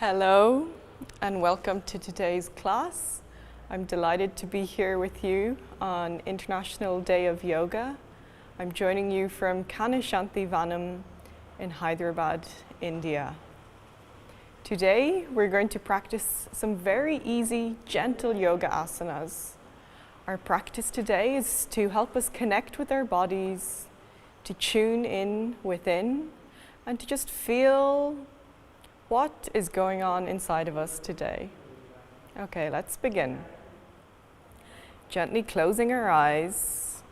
Hello and welcome to today's class. I'm delighted to be here with you on International Day of Yoga. I'm joining you from Kanha, Shanti, Vanam in Hyderabad, India. Today we're going to practice some very easy, gentle yoga asanas. Our practice today is to help us connect with our bodies, to tune in within, and to just feel what is going on inside of us today. Okay, let's begin. Gently closing our eyes,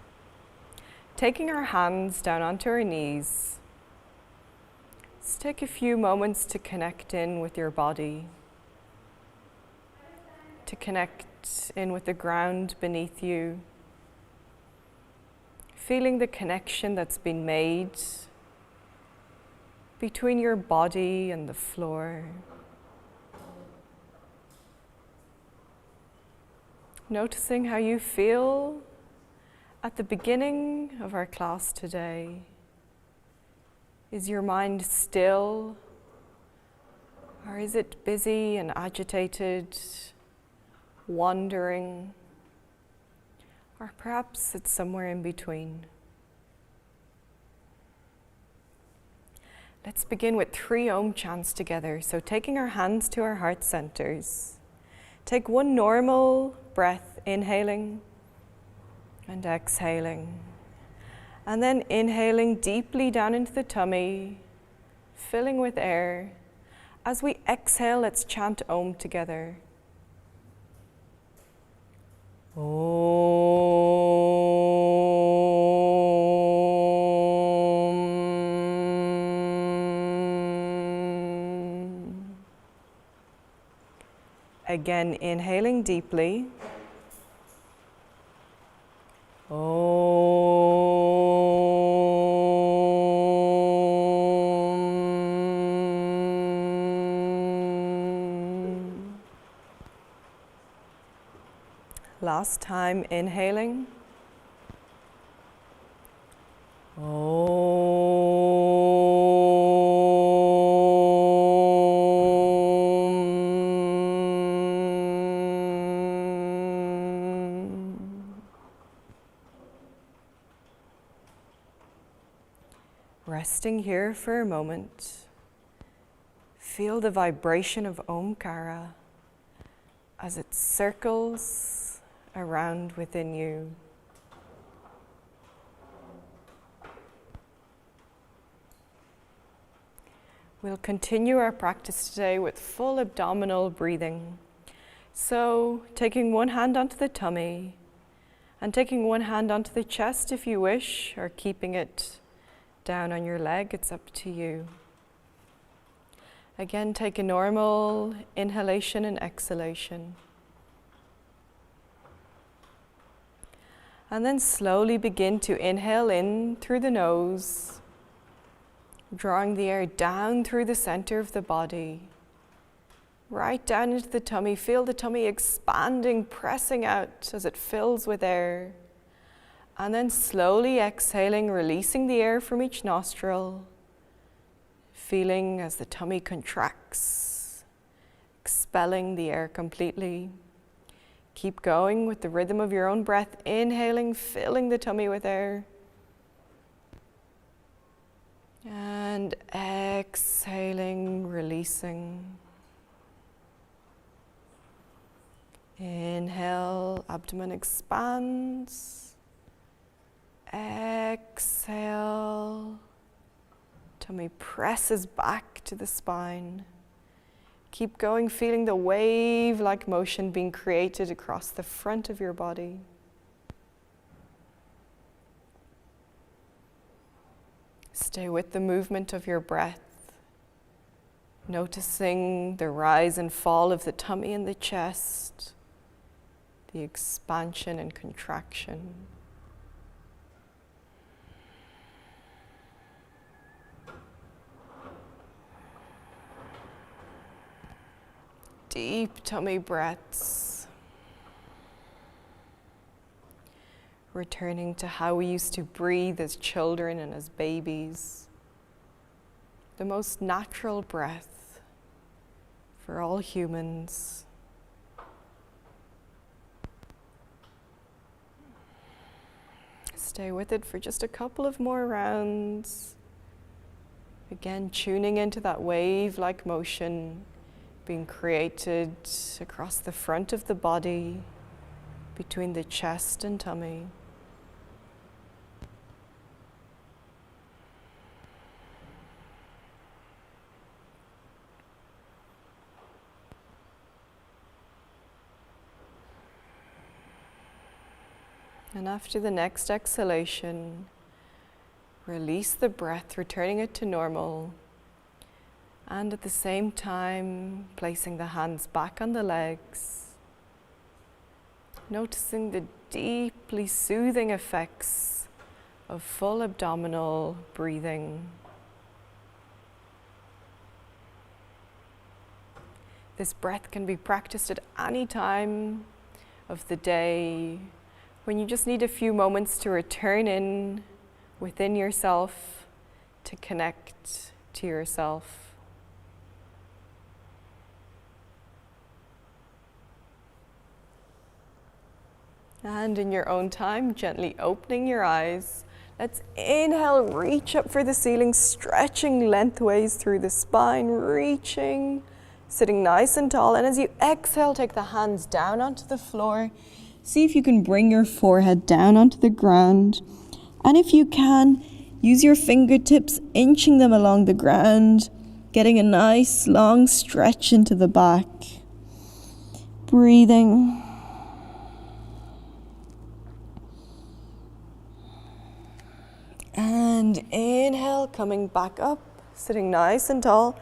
taking our hands down onto our knees. Let's take a few moments to connect in with your body, to connect in with the ground beneath you, feeling the connection that's been made between your body and the floor. Noticing how you feel at the beginning of our class today. Is your mind still, or is it busy and agitated, wandering, or perhaps it's somewhere in between? Let's begin with 3 Om chants together. So taking our hands to our heart centers. Take one normal breath, inhaling and exhaling. And then inhaling deeply down into the tummy, filling with air. As we exhale, let's chant Om together. Again, inhaling deeply. Last time, inhaling. Resting here for a moment, feel the vibration of Omkara as it circles around within you. We'll continue our practice today with full abdominal breathing. So taking one hand onto the tummy and taking one hand onto the chest if you wish, or keeping it down on your leg, it's up to you. Again, take a normal inhalation and exhalation. And then slowly begin to inhale in through the nose, drawing the air down through the center of the body, right down into the tummy. Feel the tummy expanding, pressing out as it fills with air. And then slowly exhaling, releasing the air from each nostril, feeling as the tummy contracts, expelling the air completely. Keep going with the rhythm of your own breath, inhaling, filling the tummy with air. And exhaling, releasing. Inhale, abdomen expands. Exhale, tummy presses back to the spine. Keep going, feeling the wave-like motion being created across the front of your body. Stay with the movement of your breath, noticing the rise and fall of the tummy and the chest, the expansion and contraction. Deep tummy breaths. Returning to how we used to breathe as children and as babies. The most natural breath for all humans. Stay with it for just a couple of more rounds. Again, tuning into that wave-like motion being created across the front of the body, between the chest and tummy. And after the next exhalation, release the breath, returning it to normal. And at the same time, placing the hands back on the legs. Noticing the deeply soothing effects of full abdominal breathing. This breath can be practiced at any time of the day, when you just need a few moments to return in within yourself, to connect to yourself. And in your own time, gently opening your eyes. Let's inhale, reach up for the ceiling, stretching lengthways through the spine, reaching, sitting nice and tall. And as you exhale, take the hands down onto the floor. See if you can bring your forehead down onto the ground. And if you can, use your fingertips, inching them along the ground, getting a nice long stretch into the back. Breathing. And inhale, coming back up, sitting nice and tall.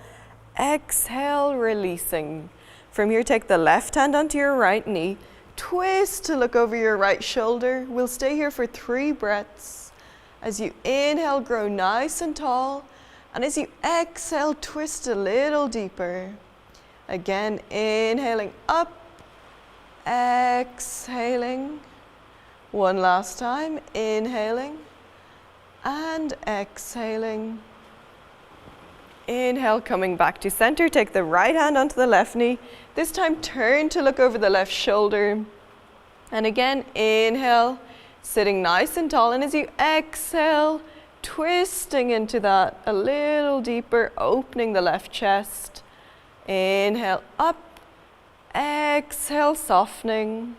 Exhale, releasing. From here, take the left hand onto your right knee. Twist to look over your right shoulder. We'll stay here for 3 breaths. As you inhale, grow nice and tall. And as you exhale, twist a little deeper. Again, inhaling up, exhaling. One last time, inhaling and exhaling. Inhale, coming back to center. Take the right hand onto the left knee. This time, turn to look over the left shoulder. And again, inhale, sitting nice and tall. And as you exhale, twisting into that a little deeper, opening the left chest. Inhale, up. Exhale, softening.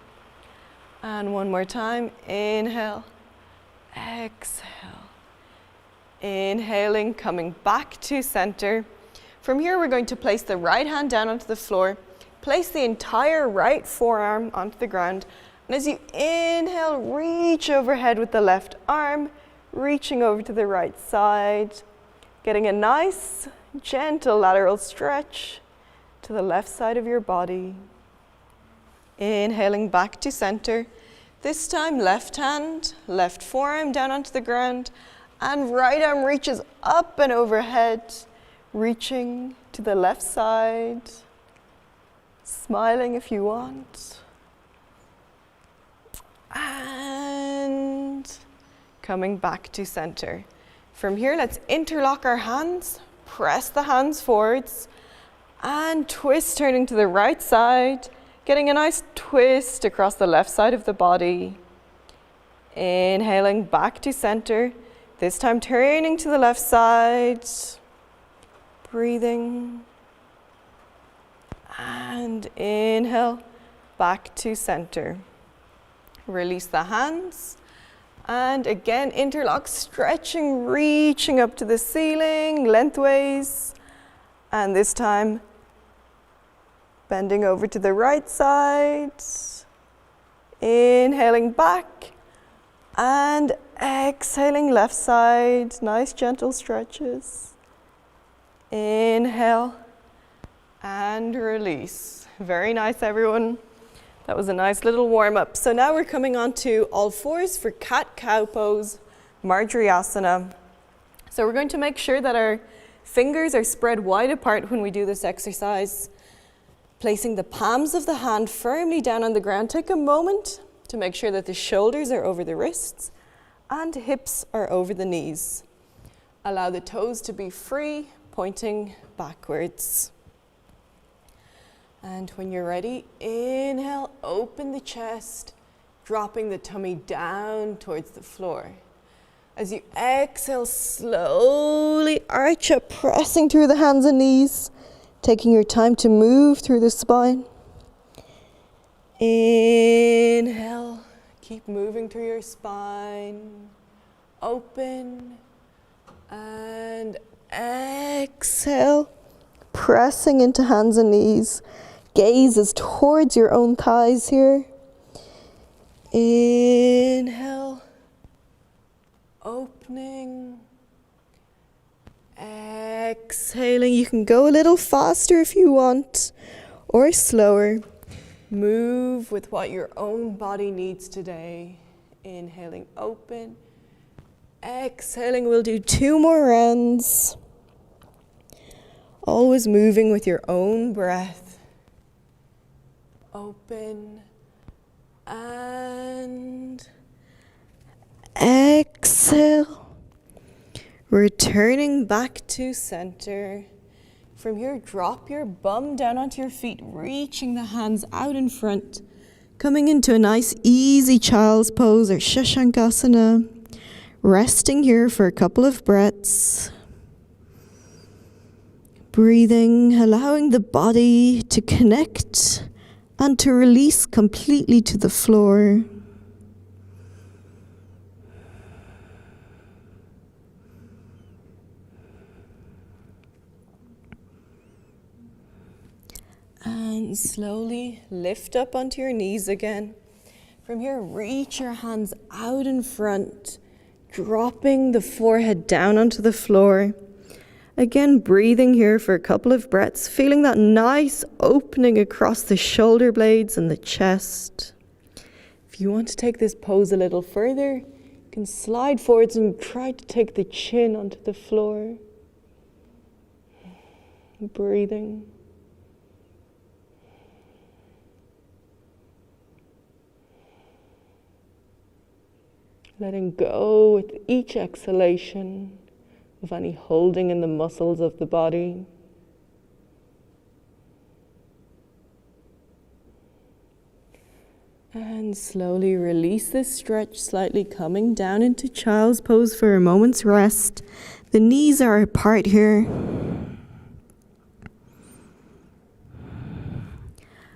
And one more time. Inhale, exhale. Inhaling, coming back to center. From here, we're going to place the right hand down onto the floor. Place the entire right forearm onto the ground. And as you inhale, reach overhead with the left arm, reaching over to the right side. Getting a nice, gentle lateral stretch to the left side of your body. Inhaling back to center. This time, left hand, left forearm down onto the ground. And right arm reaches up and overhead, reaching to the left side. Smiling if you want. And coming back to center. From here, let's interlock our hands, press the hands forwards, and twist, turning to the right side, getting a nice twist across the left side of the body. Inhaling back to center. This time turning to the left side, breathing, and inhale, back to center. Release the hands, and again interlock, stretching, reaching up to the ceiling, lengthways, and this time bending over to the right side, inhaling back, and exhaling left side, nice gentle stretches. Inhale and release. Very nice, everyone. That was a nice little warm up. So now we're coming on to all fours for cat-cow pose, Marjorie Asana. So we're going to make sure that our fingers are spread wide apart when we do this exercise. Placing the palms of the hand firmly down on the ground. Take a moment to make sure that the shoulders are over the wrists and hips are over the knees. Allow the toes to be free, pointing backwards. And when you're ready, inhale, open the chest, dropping the tummy down towards the floor. As you exhale, slowly arch up, pressing through the hands and knees, taking your time to move through the spine. Inhale, keep moving through your spine. Open and exhale, pressing into hands and knees. Gaze is towards your own thighs here. Inhale, opening. Exhaling. You can go a little faster if you want, or slower. Move with what your own body needs today. Inhaling, open. Exhaling, we'll do 2 more rounds. Always moving with your own breath. Open and exhale. Returning back to center. From here, drop your bum down onto your feet, reaching the hands out in front. Coming into a nice easy child's pose or Shashankasana. Resting here for a couple of breaths. Breathing, allowing the body to connect and to release completely to the floor. And slowly lift up onto your knees again. From here, reach your hands out in front, dropping the forehead down onto the floor. Again, breathing here for a couple of breaths, feeling that nice opening across the shoulder blades and the chest. If you want to take this pose a little further, you can slide forwards and try to take the chin onto the floor. Breathing. Letting go with each exhalation of any holding in the muscles of the body. And slowly release this stretch, slightly coming down into child's pose for a moment's rest. The knees are apart here.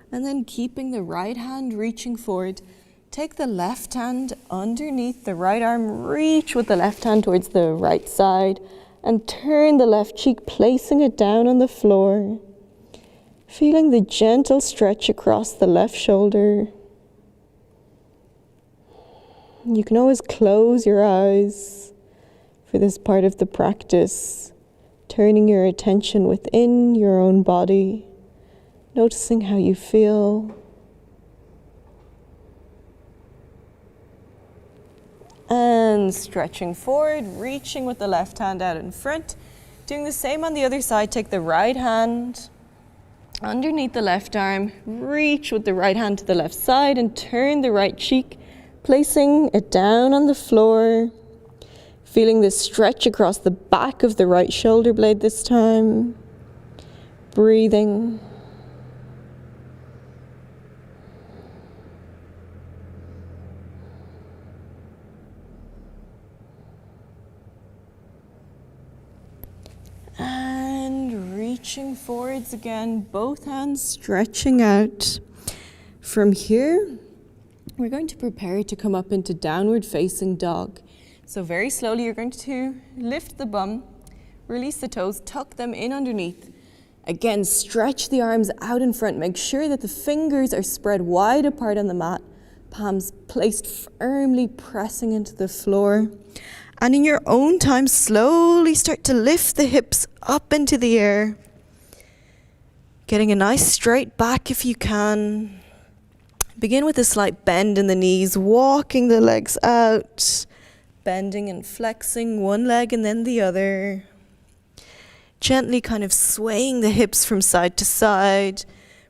And then keeping the right hand reaching forward, take the left hand underneath the right arm, reach with the left hand towards the right side, and turn the left cheek, placing it down on the floor. Feeling the gentle stretch across the left shoulder. You can always close your eyes for this part of the practice, turning your attention within your own body, noticing how you feel. And stretching forward, reaching with the left hand out in front. Doing the same on the other side. Take the right hand underneath the left arm, reach with the right hand to the left side and turn the right cheek, placing it down on the floor. Feeling this stretch across the back of the right shoulder blade this time. Breathing. And reaching forwards again, both hands stretching out. From here, we're going to prepare to come up into downward facing dog. So very slowly, you're going to lift the bum, release the toes, tuck them in underneath. Again, stretch the arms out in front. Make sure that the fingers are spread wide apart on the mat, palms placed firmly pressing into the floor. And in your own time, slowly start to lift the hips up into the air. Getting a nice straight back if you can. Begin with a slight bend in the knees, walking the legs out. Bending and flexing one leg and then the other. Gently kind of swaying the hips from side to side,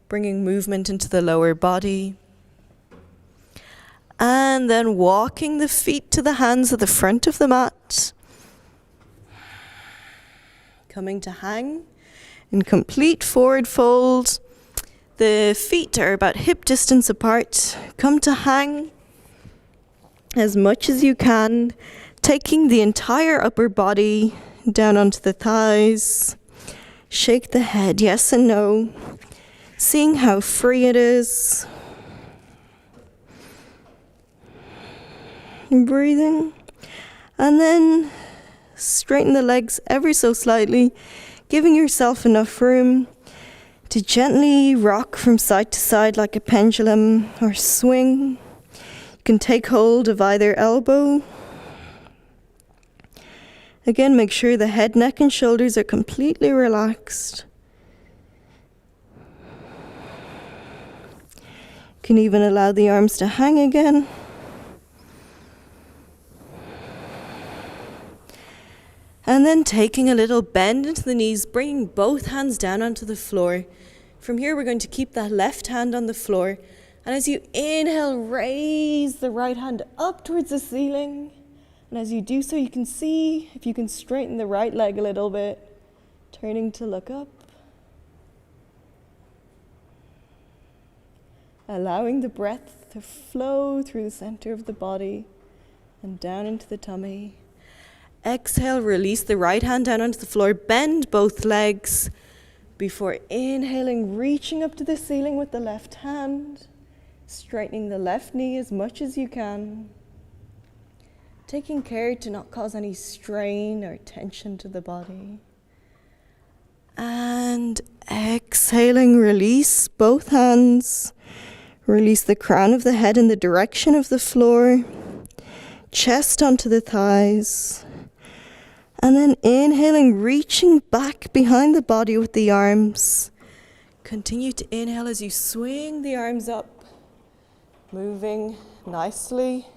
bringing movement into the lower body. And then walking the feet to the hands at the front of the mat. Coming to hang in complete forward fold. The The feet are about hip distance apart. Come to hang as much as you can, taking the entire upper body down onto the thighs. Shake the head, yes and no, seeing how free it is. Breathing. And then straighten the legs ever so slightly, giving yourself enough room to gently rock from side to side like a pendulum or swing. You can take hold of either elbow. Again, make sure the head, neck and shoulders are completely relaxed. You can even allow the arms to hang again. And then taking a little bend into the knees, bringing both hands down onto the floor. From here, we're going to keep that left hand on the floor. And as you inhale, raise the right hand up towards the ceiling. And as you do so, you can see if you can straighten the right leg a little bit, turning to look up. Allowing the breath to flow through the center of the body and down into the tummy. Exhale, release the right hand down onto the floor, bend both legs before inhaling, reaching up to the ceiling with the left hand, straightening the left knee as much as you can, taking care to not cause any strain or tension to the body. And exhaling, release both hands, release the crown of the head in the direction of the floor, chest onto the thighs. And then inhaling, reaching back behind the body with the arms. Continue to inhale as you swing the arms up, moving nicely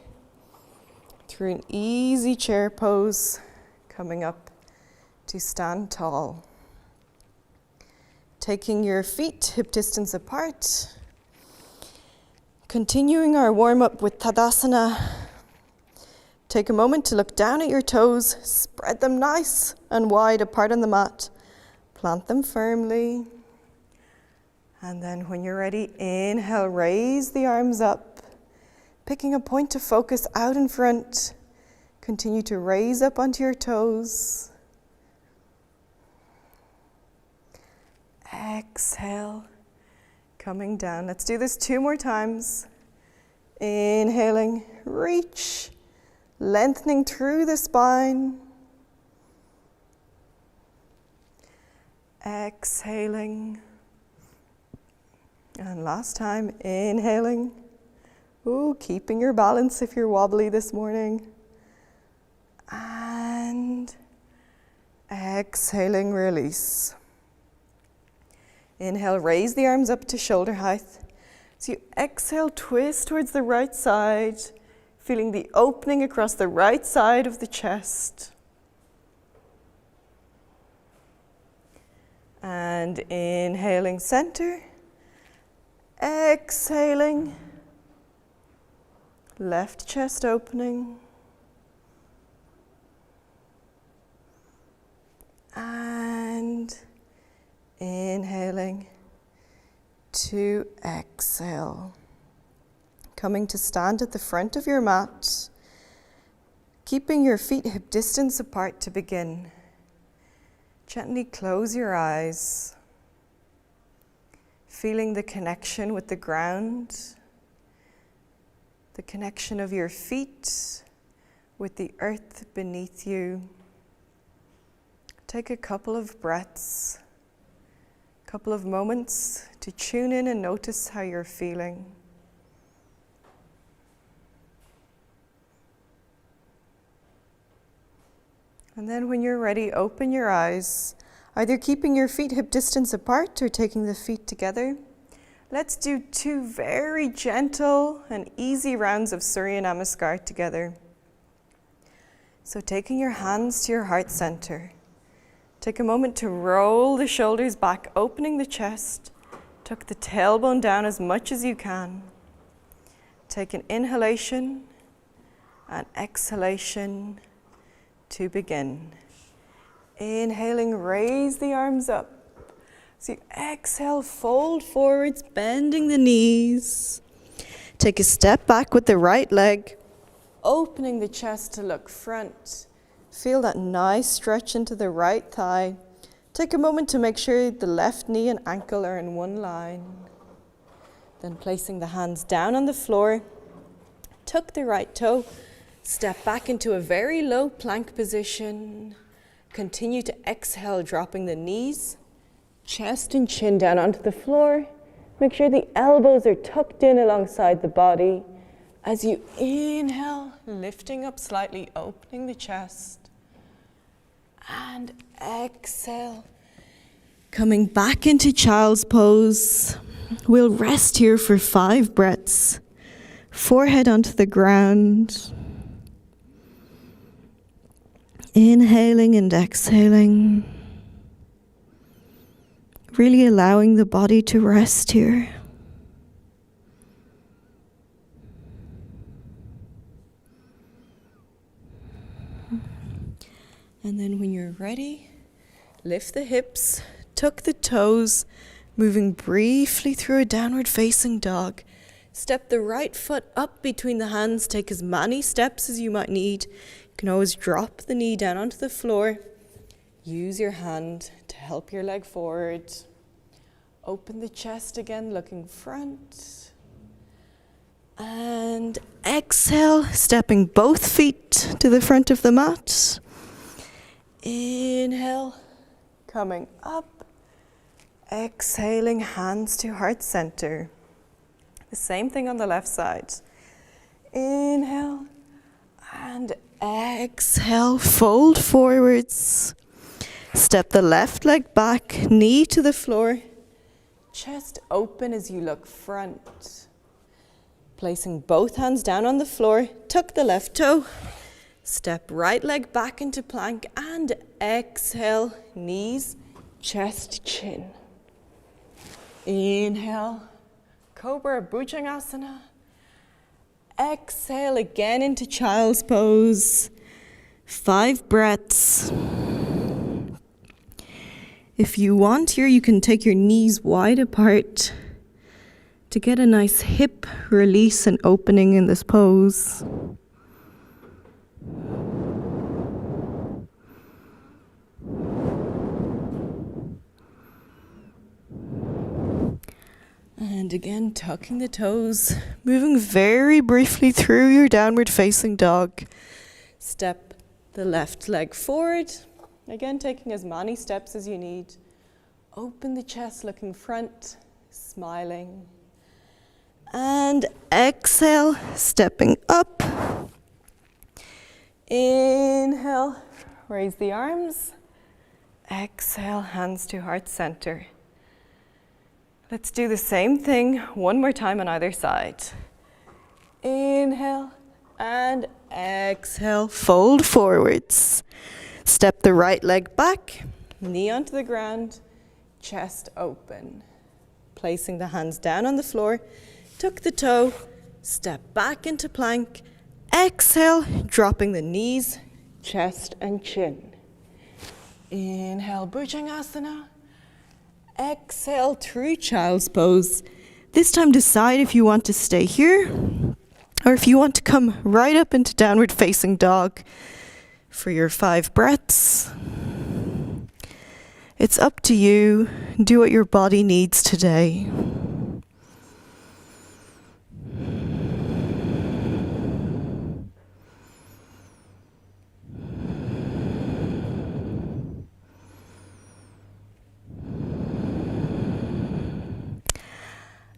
through an easy chair pose, coming up to stand tall. Taking your feet hip distance apart. Continuing our warm-up with Tadasana. Take a moment to look down at your toes, spread them nice and wide apart on the mat. Plant them firmly. And then when you're ready, inhale, raise the arms up, picking a point to focus out in front. Continue to raise up onto your toes. Exhale, coming down. Let's do this 2 more times. Inhaling, reach. Lengthening through the spine. Exhaling. And last time, inhaling. Ooh, keeping your balance if you're wobbly this morning. And exhaling, release. Inhale, raise the arms up to shoulder height. So you exhale, twist towards the right side. Feeling the opening across the right side of the chest. And inhaling, center. Exhaling. Left chest opening. And inhaling to exhale. Coming to stand at the front of your mat, keeping your feet hip distance apart to begin. Gently close your eyes, feeling the connection with the ground, the connection of your feet with the earth beneath you. Take a couple of breaths, a couple of moments to tune in and notice how you're feeling. And then when you're ready, open your eyes, either keeping your feet hip distance apart or taking the feet together. Let's do 2 very gentle and easy rounds of Surya Namaskar together. So taking your hands to your heart center. Take a moment to roll the shoulders back, opening the chest. Tuck the tailbone down as much as you can. Take an inhalation and exhalation to begin. Inhaling, raise the arms up. As you exhale, fold forwards, bending the knees. Take a step back with the right leg, opening the chest to look front. Feel that nice stretch into the right thigh. Take a moment to make sure the left knee and ankle are in one line. Then placing the hands down on the floor, tuck the right toe, step back into a very low plank position. Continue to exhale, dropping the knees, chest and chin down onto the floor. Make sure the elbows are tucked in alongside the body. As you inhale, lifting up slightly, opening the chest. And exhale, coming back into child's pose. We'll rest here for 5 breaths. Forehead onto the ground. Inhaling and exhaling. Really allowing the body to rest here. And then when you're ready, lift the hips, tuck the toes, moving briefly through a downward facing dog. Step the right foot up between the hands, take as many steps as you might need. You can always drop the knee down onto the floor. Use your hand to help your leg forward. Open the chest again, looking front. And exhale, stepping both feet to the front of the mat. Inhale, coming up. Exhaling, hands to heart center. The same thing on the left side. Inhale and exhale, fold forwards. Step the left leg back, knee to the floor. Chest open as you look front. Placing both hands down on the floor, tuck the left toe. Step right leg back into plank and exhale, knees, chest, chin. Inhale, Cobra Bhujangasana. Exhale again into child's pose. 5 breaths. If you want here, you can take your knees wide apart to get a nice hip release and opening in this pose. And again, tucking the toes, moving very briefly through your downward facing dog. Step the left leg forward. Again, taking as many steps as you need. Open the chest, looking front, smiling. And exhale, stepping up. Inhale, raise the arms. Exhale, hands to heart center. Let's do the same thing one more time on either side. Inhale and exhale, fold forwards. Step the right leg back, knee onto the ground, chest open. Placing the hands down on the floor, tuck the toe, step back into plank. Exhale, dropping the knees, chest and chin. Inhale, Bhujangasana. Exhale through child's pose. This time decide if you want to stay here or if you want to come right up into downward facing dog for your 5 breaths. It's up to you. Do what your body needs today.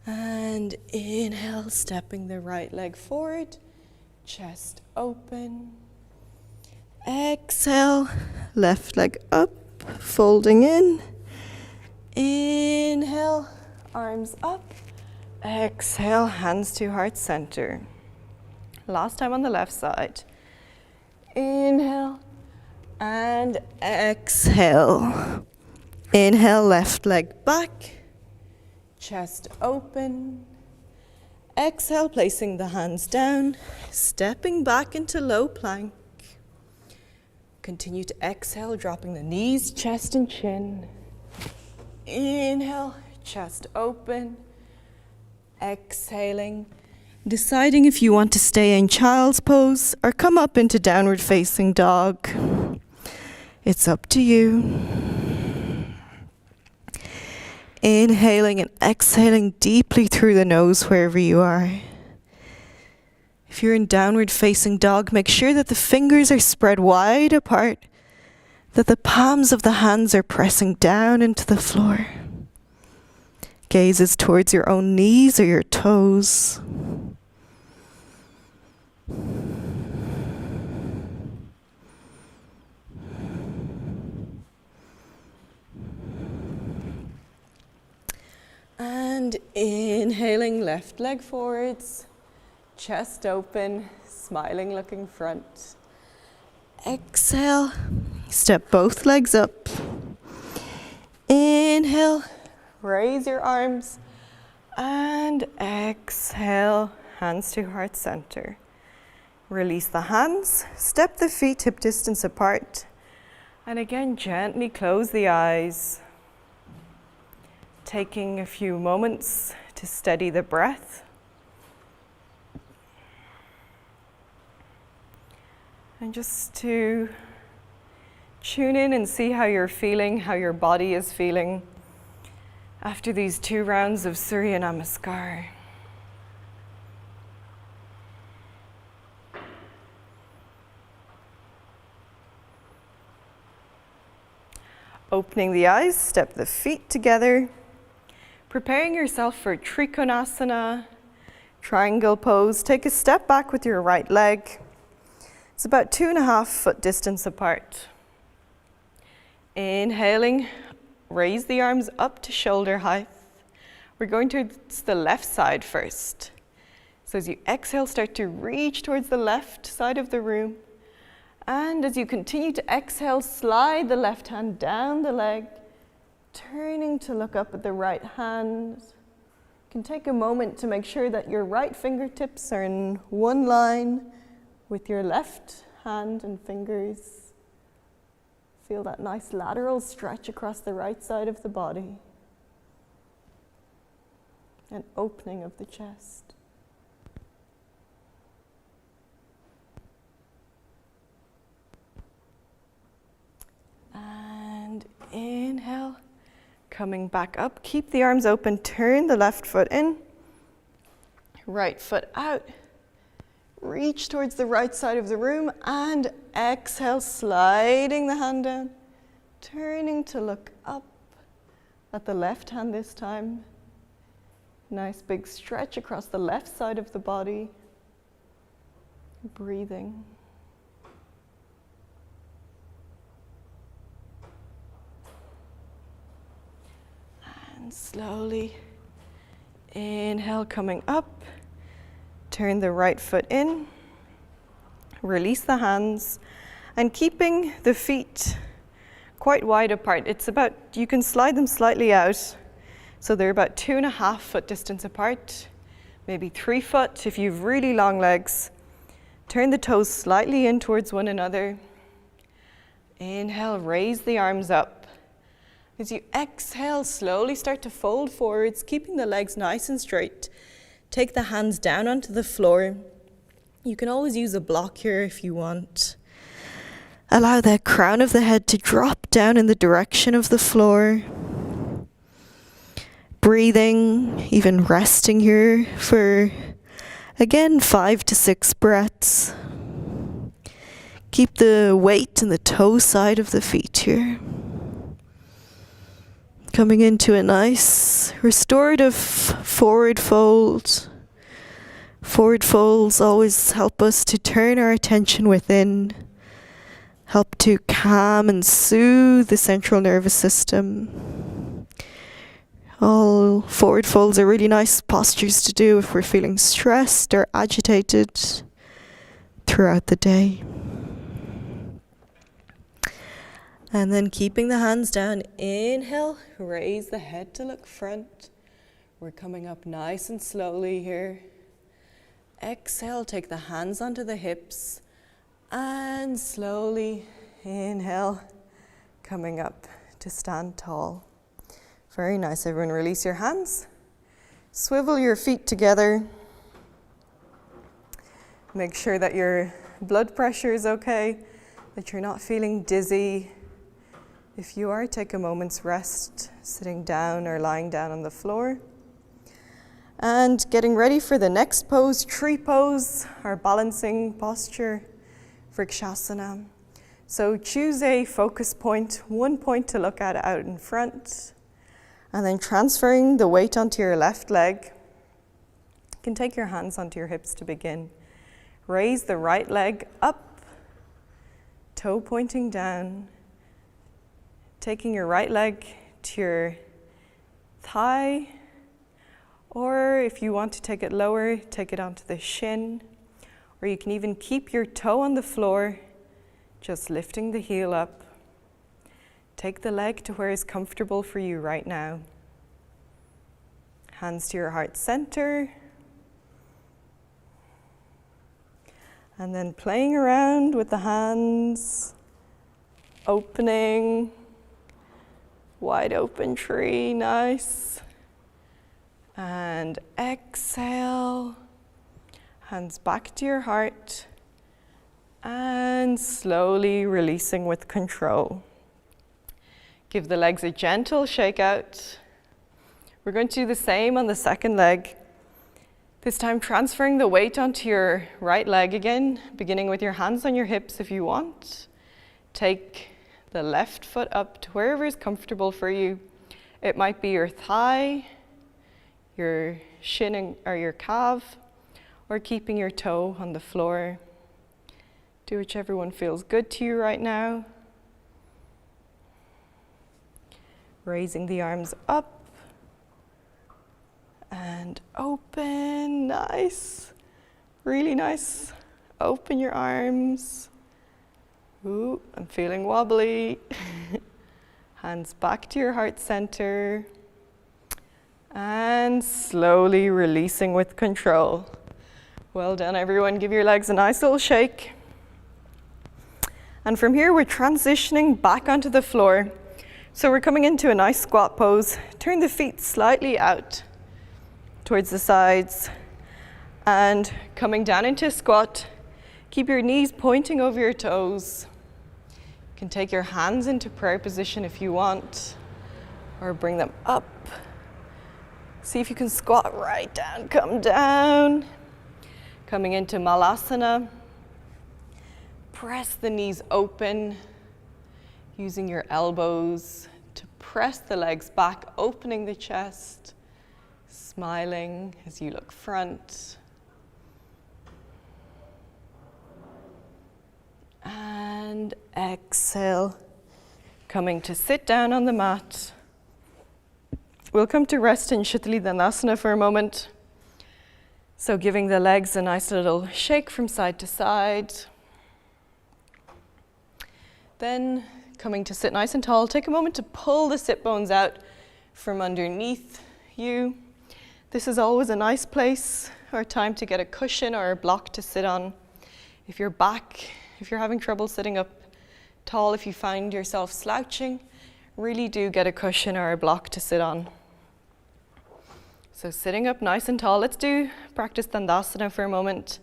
And inhale, stepping the right leg forward, chest open. Exhale, left leg up, folding in. Inhale, arms up. Exhale, hands to heart center. Last time on the left side. Inhale and exhale. Inhale, left leg back. Chest open. Exhale, placing the hands down, stepping back into low plank. Continue to exhale, dropping the knees, chest and chin. inhale, chest open. Exhaling. Deciding if you want to stay in child's pose or come up into downward facing dog. It's up to you. Inhaling and exhaling deeply through the nose wherever you are. If you're in downward facing dog, make sure that the fingers are spread wide apart, that the palms of the hands are pressing down into the floor. Gazes towards your own knees or your toes. And inhaling, left leg forwards, chest open, smiling, looking front. Exhale, step both legs up. Inhale, raise your arms. And exhale, hands to heart center. Release the hands, step the feet hip distance apart. And again, gently close the eyes. Taking a few moments to steady the breath. And just to tune in and see how you're feeling, how your body is feeling after these 2 rounds of Surya Namaskar. Opening the eyes, step the feet together. Preparing yourself for Trikonasana, triangle pose. Take a step back with your right leg. It's about 2.5 foot distance apart. Inhaling, raise the arms up to shoulder height. We're going towards the left side first. So as you exhale, start to reach towards the left side of the room. And as you continue to exhale, slide the left hand down the leg, turning to look up at the right hand. You can take a moment to make sure that your right fingertips are in one line with your left hand and fingers. Feel that nice lateral stretch across the right side of the body. An opening of the chest. And inhale, coming back up. Keep the arms open, turn the left foot in, right foot out. Reach towards the right side of the room and exhale, sliding the hand down, turning to look up at the left hand this time. Nice big stretch across the left side of the body. Breathing. And slowly inhale, coming up. Turn the right foot in, release the hands, and keeping the feet quite wide apart. It's about, you can slide them slightly out, so they're about 2.5 foot distance apart, maybe 3 foot if you've really long legs. Turn the toes slightly in towards one another. Inhale, raise the arms up. As you exhale, slowly start to fold forwards, keeping the legs nice and straight. Take the hands down onto the floor. You can always use a block here if you want. Allow the crown of the head to drop down in the direction of the floor. Breathing, even resting here for, again, 5 to 6 breaths. Keep the weight in the toe side of the feet here. Coming into a nice restorative forward fold. Forward folds always help us to turn our attention within, help to calm and soothe the central nervous system. All forward folds are really nice postures to do if we're feeling stressed or agitated throughout the day. And then keeping the hands down, inhale, raise the head to look front. We're coming up nice and slowly here. Exhale, take the hands onto the hips. And slowly, inhale, coming up to stand tall. Very nice, everyone. Release your hands. Swivel your feet together. Make sure that your blood pressure is okay, that you're not feeling dizzy. If you are, take a moment's rest, sitting down or lying down on the floor. And getting ready for the next pose, tree pose, our balancing posture, Vrikshasana. So choose a focus point, one point to look at out in front, and then transferring the weight onto your left leg. You can take your hands onto your hips to begin. Raise the right leg up, toe pointing down, taking your right leg to your thigh, or if you want to take it lower, take it onto the shin, or you can even keep your toe on the floor, just lifting the heel up. Take the leg to where is comfortable for you right now. Hands to your heart center. And then playing around with the hands, opening, wide open tree, nice. And exhale, hands back to your heart, and slowly releasing with control. Give the legs a gentle shake out. We're going to do the same on the second leg. This time transferring the weight onto your right leg again, beginning with your hands on your hips if you want. Take the left foot up to wherever is comfortable for you. It might be your thigh, your shin or your calf, or keeping your toe on the floor. Do whichever one feels good to you right now. Raising the arms up and open, nice, really nice. Open your arms. Ooh, I'm feeling wobbly. Hands back to your heart center. And slowly releasing with control. Well done, everyone. Give your legs a nice little shake. And from here, we're transitioning back onto the floor. So we're coming into a nice squat pose. Turn the feet slightly out towards the sides. And coming down into a squat, keep your knees pointing over your toes. You can take your hands into prayer position if you want, or bring them up. See if you can squat right down, come down. Coming into Malasana. Press the knees open, using your elbows to press the legs back, opening the chest, smiling as you look front. And exhale, coming to sit down on the mat. We'll come to rest in Shitali Dandasana for a moment. So giving the legs a nice little shake from side to side. Then coming to sit nice and tall, take a moment to pull the sit bones out from underneath you. This is always a nice place or time to get a cushion or a block to sit on. If you're having trouble sitting up tall, if you find yourself slouching, really do get a cushion or a block to sit on. So sitting up nice and tall, let's practice Dandasana for a moment.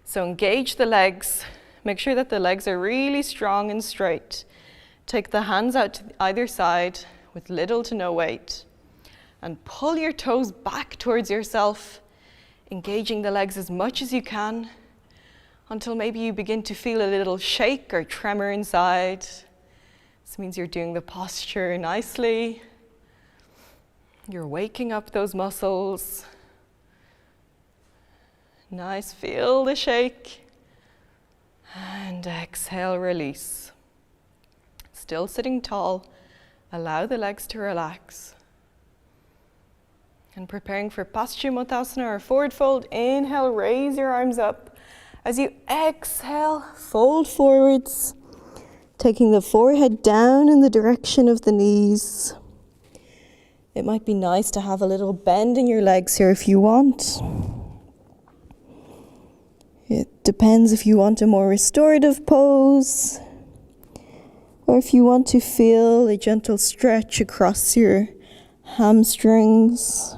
So engage the legs. Make sure that the legs are really strong and straight. Take the hands out to either side with little to no weight. And pull your toes back towards yourself, engaging the legs as much as you can until maybe you begin to feel a little shake or tremor inside. This means you're doing the posture nicely. You're waking up those muscles. Nice, feel the shake. And exhale, release. Still sitting tall, allow the legs to relax. And preparing for Paschimottanasana or forward fold, inhale, raise your arms up. As you exhale, fold forwards, taking the forehead down in the direction of the knees. It might be nice to have a little bend in your legs here if you want. It depends if you want a more restorative pose, or if you want to feel a gentle stretch across your hamstrings.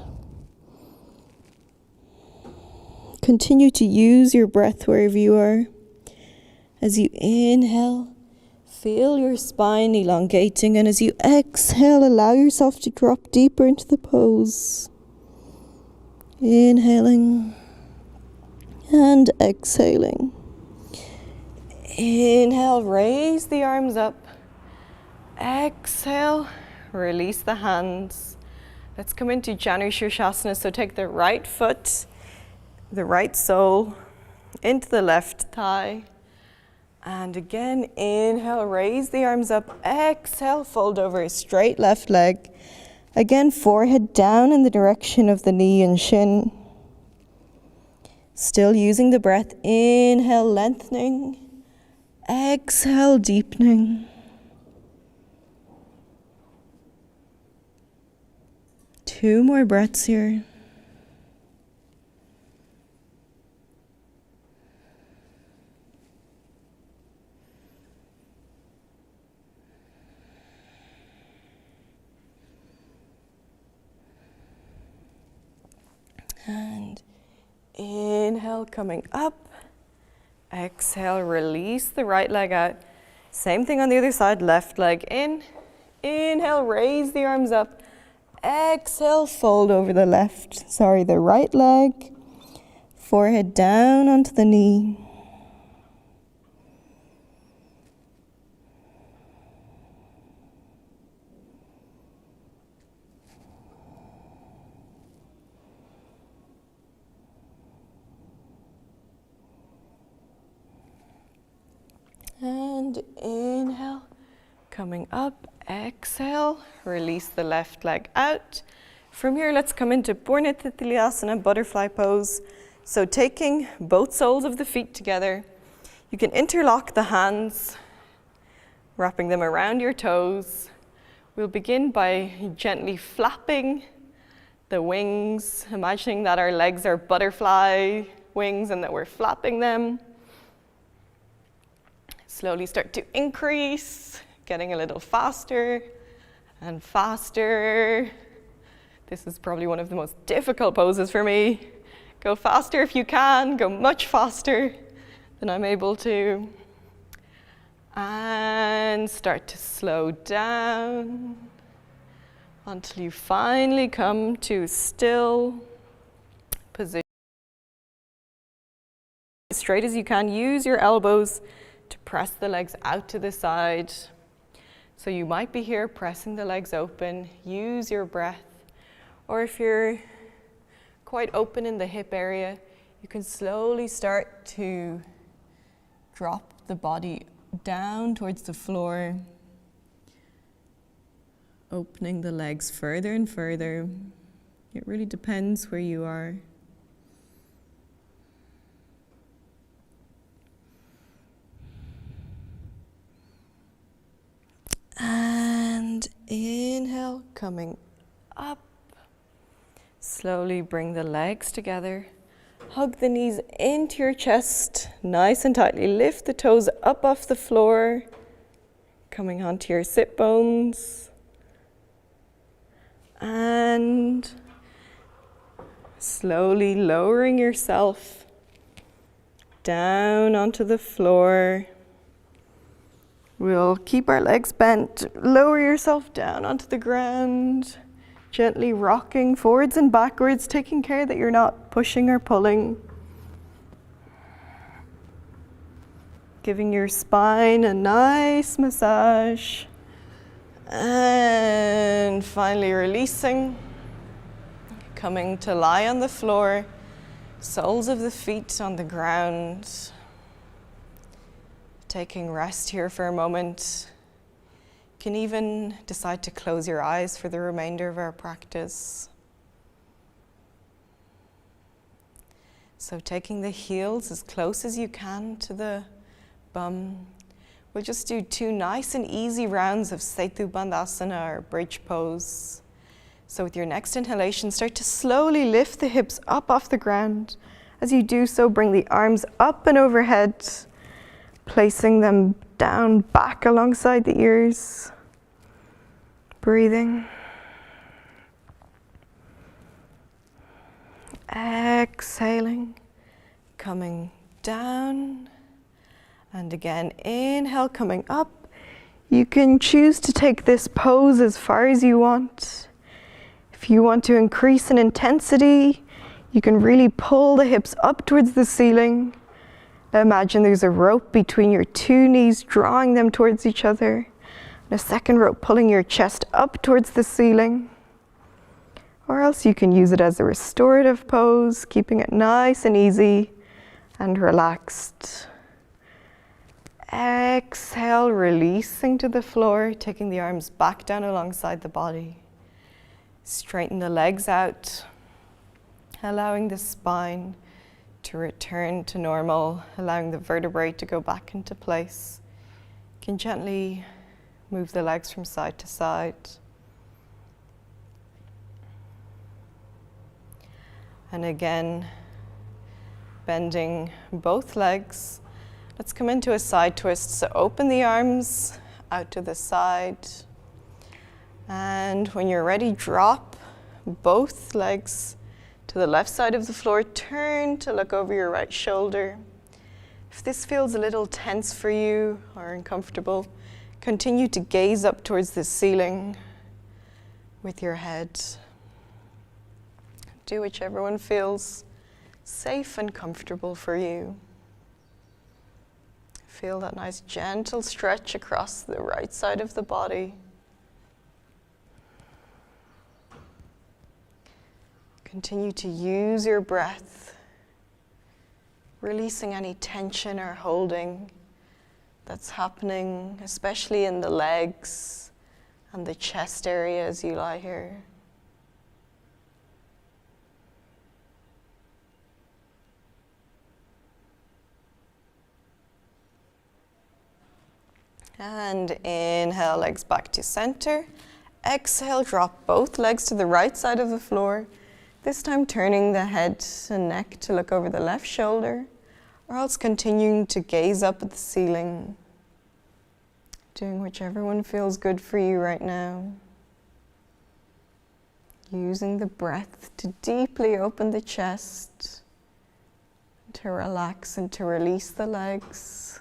Continue to use your breath wherever you are. As you inhale, feel your spine elongating, and as you exhale, allow yourself to drop deeper into the pose. Inhaling and exhaling. Inhale, raise the arms up. Exhale, release the hands. Let's come into Janu Shirshasana. So take the right foot, the right sole, into the left thigh. And again, inhale, raise the arms up. Exhale, fold over, straight left leg. Again, forehead down in the direction of the knee and shin. Still using the breath. Inhale, lengthening. Exhale, deepening. Two more breaths here. And inhale, coming up. Exhale, release the right leg out. Same thing on the other side, left leg in. Inhale, raise the arms up. Exhale, fold over the the right leg. Forehead down onto the knee. And inhale, coming up, exhale, release the left leg out. From here, let's come into Purna Titliasana, butterfly pose. So taking both soles of the feet together, you can interlock the hands, wrapping them around your toes. We'll begin by gently flapping the wings, imagining that our legs are butterfly wings and that we're flapping them. Slowly start to increase, getting a little faster and faster. This is probably one of the most difficult poses for me. Go faster if you can, go much faster than I'm able to. And start to slow down until you finally come to still position. As straight as you can, use your elbows to press the legs out to the side. So you might be here pressing the legs open, use your breath. Or if you're quite open in the hip area, you can slowly start to drop the body down towards the floor, opening the legs further and further. It really depends where you are. And inhale, coming up. Slowly bring the legs together. Hug the knees into your chest, nice and tightly. Lift the toes up off the floor, coming onto your sit bones. And slowly lowering yourself down onto the floor. We'll keep our legs bent. Lower yourself down onto the ground. Gently rocking forwards and backwards, taking care that you're not pushing or pulling. Giving your spine a nice massage. And finally releasing. Coming to lie on the floor, soles of the feet on the ground. Taking rest here for a moment. You can even decide to close your eyes for the remainder of our practice. So taking the heels as close as you can to the bum. We'll just do 2 nice and easy rounds of Setu Bandhasana or bridge pose. So with your next inhalation, start to slowly lift the hips up off the ground. As you do so, bring the arms up and overhead, placing them down back alongside the ears. Breathing. Exhaling, coming down. And again, inhale, coming up. You can choose to take this pose as far as you want. If you want to increase in intensity, you can really pull the hips up towards the ceiling. Imagine there's a rope between your two knees, drawing them towards each other. And a second rope pulling your chest up towards the ceiling. Or else you can use it as a restorative pose, keeping it nice and easy and relaxed. Exhale, releasing to the floor, taking the arms back down alongside the body. Straighten the legs out, allowing the spine to return to normal, allowing the vertebrae to go back into place. You can gently move the legs from side to side. And again, bending both legs. Let's come into a side twist. So open the arms out to the side. And when you're ready, drop both legs to the left side of the floor. Turn to look over your right shoulder. If this feels a little tense for you or uncomfortable, continue to gaze up towards the ceiling with your head. Do whichever one feels safe and comfortable for you. Feel that nice gentle stretch across the right side of the body. Continue to use your breath, releasing any tension or holding that's happening, especially in the legs and the chest area as you lie here. And inhale, legs back to center. Exhale, drop both legs to the right side of the floor. This time turning the head and neck to look over the left shoulder, or else continuing to gaze up at the ceiling. Doing whichever one feels good for you right now. Using the breath to deeply open the chest, to relax and to release the legs.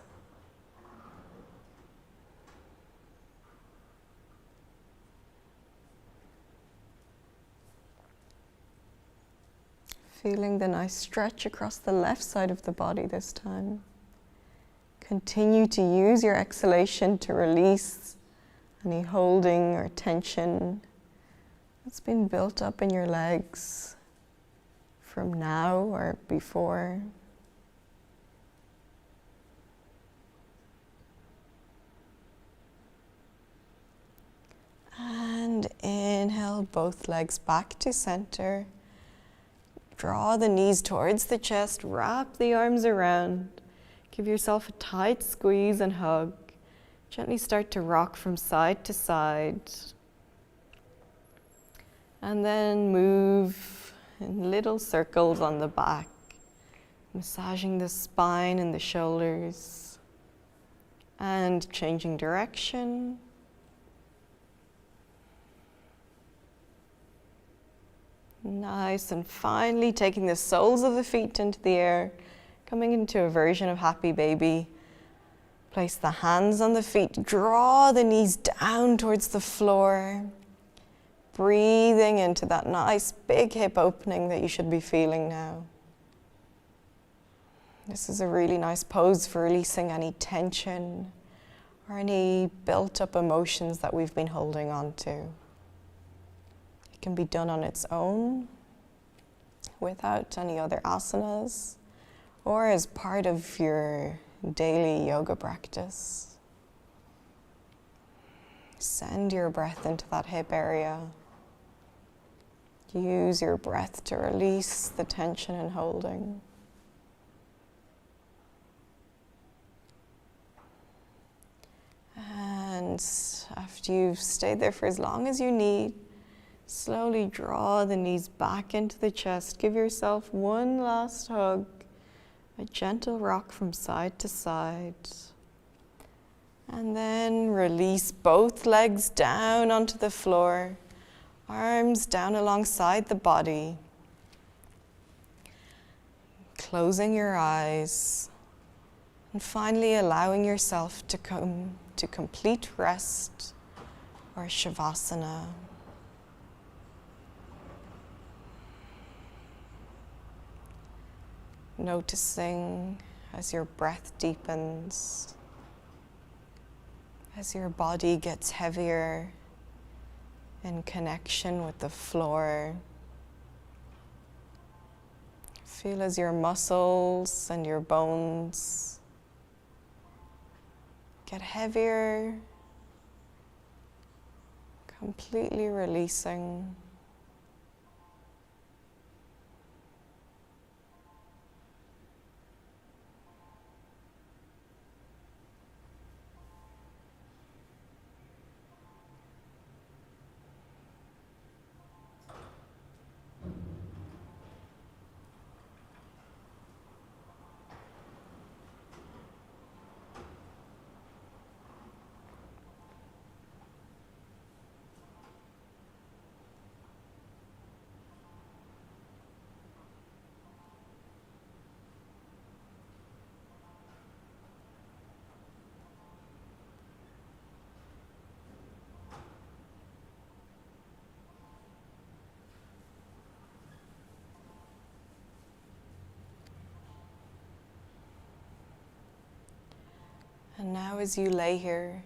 Feeling the nice stretch across the left side of the body this time. Continue to use your exhalation to release any holding or tension that's been built up in your legs from now or before. And inhale, both legs back to center. Draw the knees towards the chest, wrap the arms around. Give yourself a tight squeeze and hug. Gently start to rock from side to side. And then move in little circles on the back, massaging the spine and the shoulders. And changing direction. Nice, and finally taking the soles of the feet into the air, coming into a version of happy baby. Place the hands on the feet, draw the knees down towards the floor. Breathing into that nice big hip opening that you should be feeling now. This is a really nice pose for releasing any tension or any built up emotions that we've been holding on to. It can be done on its own, without any other asanas, or as part of your daily yoga practice. Send your breath into that hip area. Use your breath to release the tension and holding. And after you've stayed there for as long as you need, slowly draw the knees back into the chest. Give yourself one last hug, a gentle rock from side to side. And then release both legs down onto the floor, arms down alongside the body. closing your eyes, and finally allowing yourself to come to complete rest or Shavasana. Noticing as your breath deepens, as your body gets heavier in connection with the floor. Feel as your muscles and your bones get heavier, completely releasing. And now as you lay here,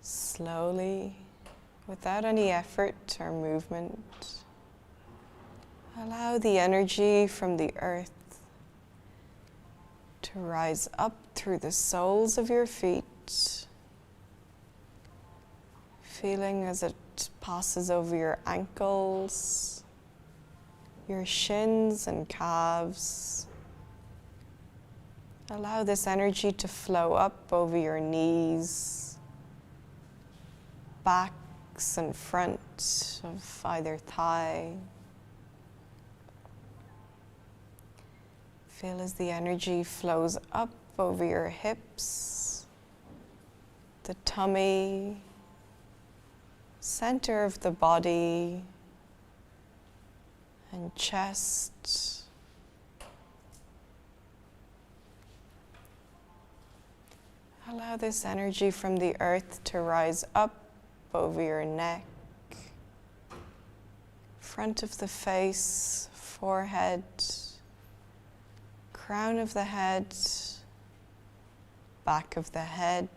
slowly, without any effort or movement, allow the energy from the earth to rise up through the soles of your feet, feeling as it passes over your ankles, your shins and calves. Allow this energy to flow up over your knees, backs and front of either thigh. Feel as the energy flows up over your hips, the tummy, center of the body, and chest. Allow this energy from the earth to rise up over your neck, front of the face, forehead, crown of the head, back of the head,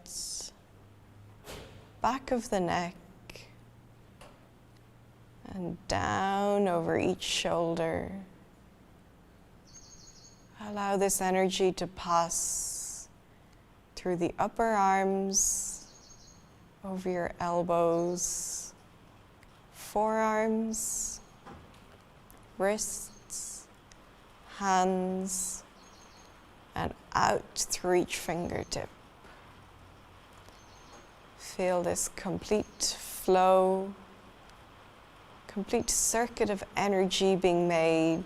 back of the neck, and down over each shoulder. Allow this energy to pass through the upper arms, over your elbows, forearms, wrists, hands, and out through each fingertip. Feel this complete flow, complete circuit of energy being made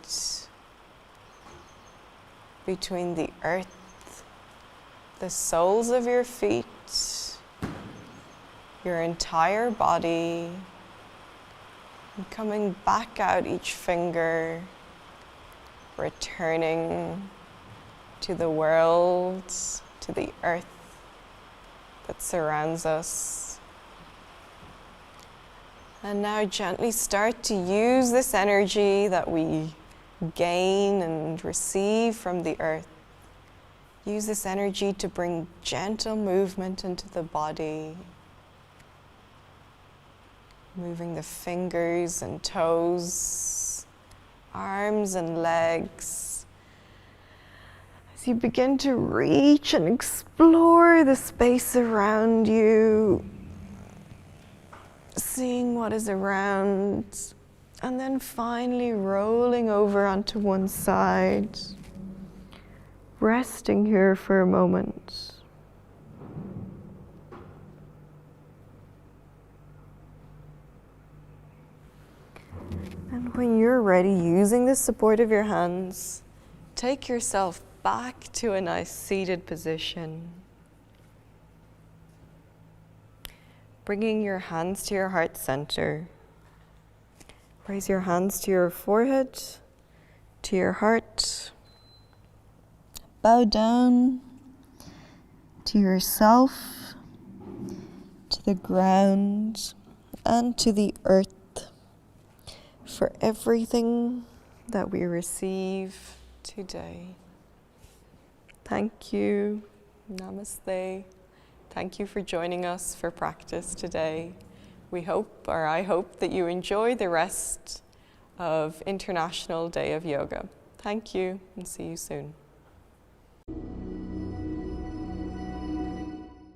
between the earth, the soles of your feet, your entire body, and coming back out each finger, returning to the world, to the earth that surrounds us. And now gently start to use this energy that we gain and receive from the earth. Use this energy to bring gentle movement into the body, moving the fingers and toes, arms and legs. As you begin to reach and explore the space around you, seeing what is around, and then finally rolling over onto one side. Resting here for a moment. And when you're ready, using the support of your hands, take yourself back to a nice seated position. Bringing your hands to your heart center. Raise your hands to your forehead, to your heart. bow down to yourself, to the ground, and to the earth for everything that we receive today. Thank you. Namaste. Thank you for joining us for practice today. We hope, or I hope, that you enjoy the rest of International Day of Yoga. Thank you, and see you soon.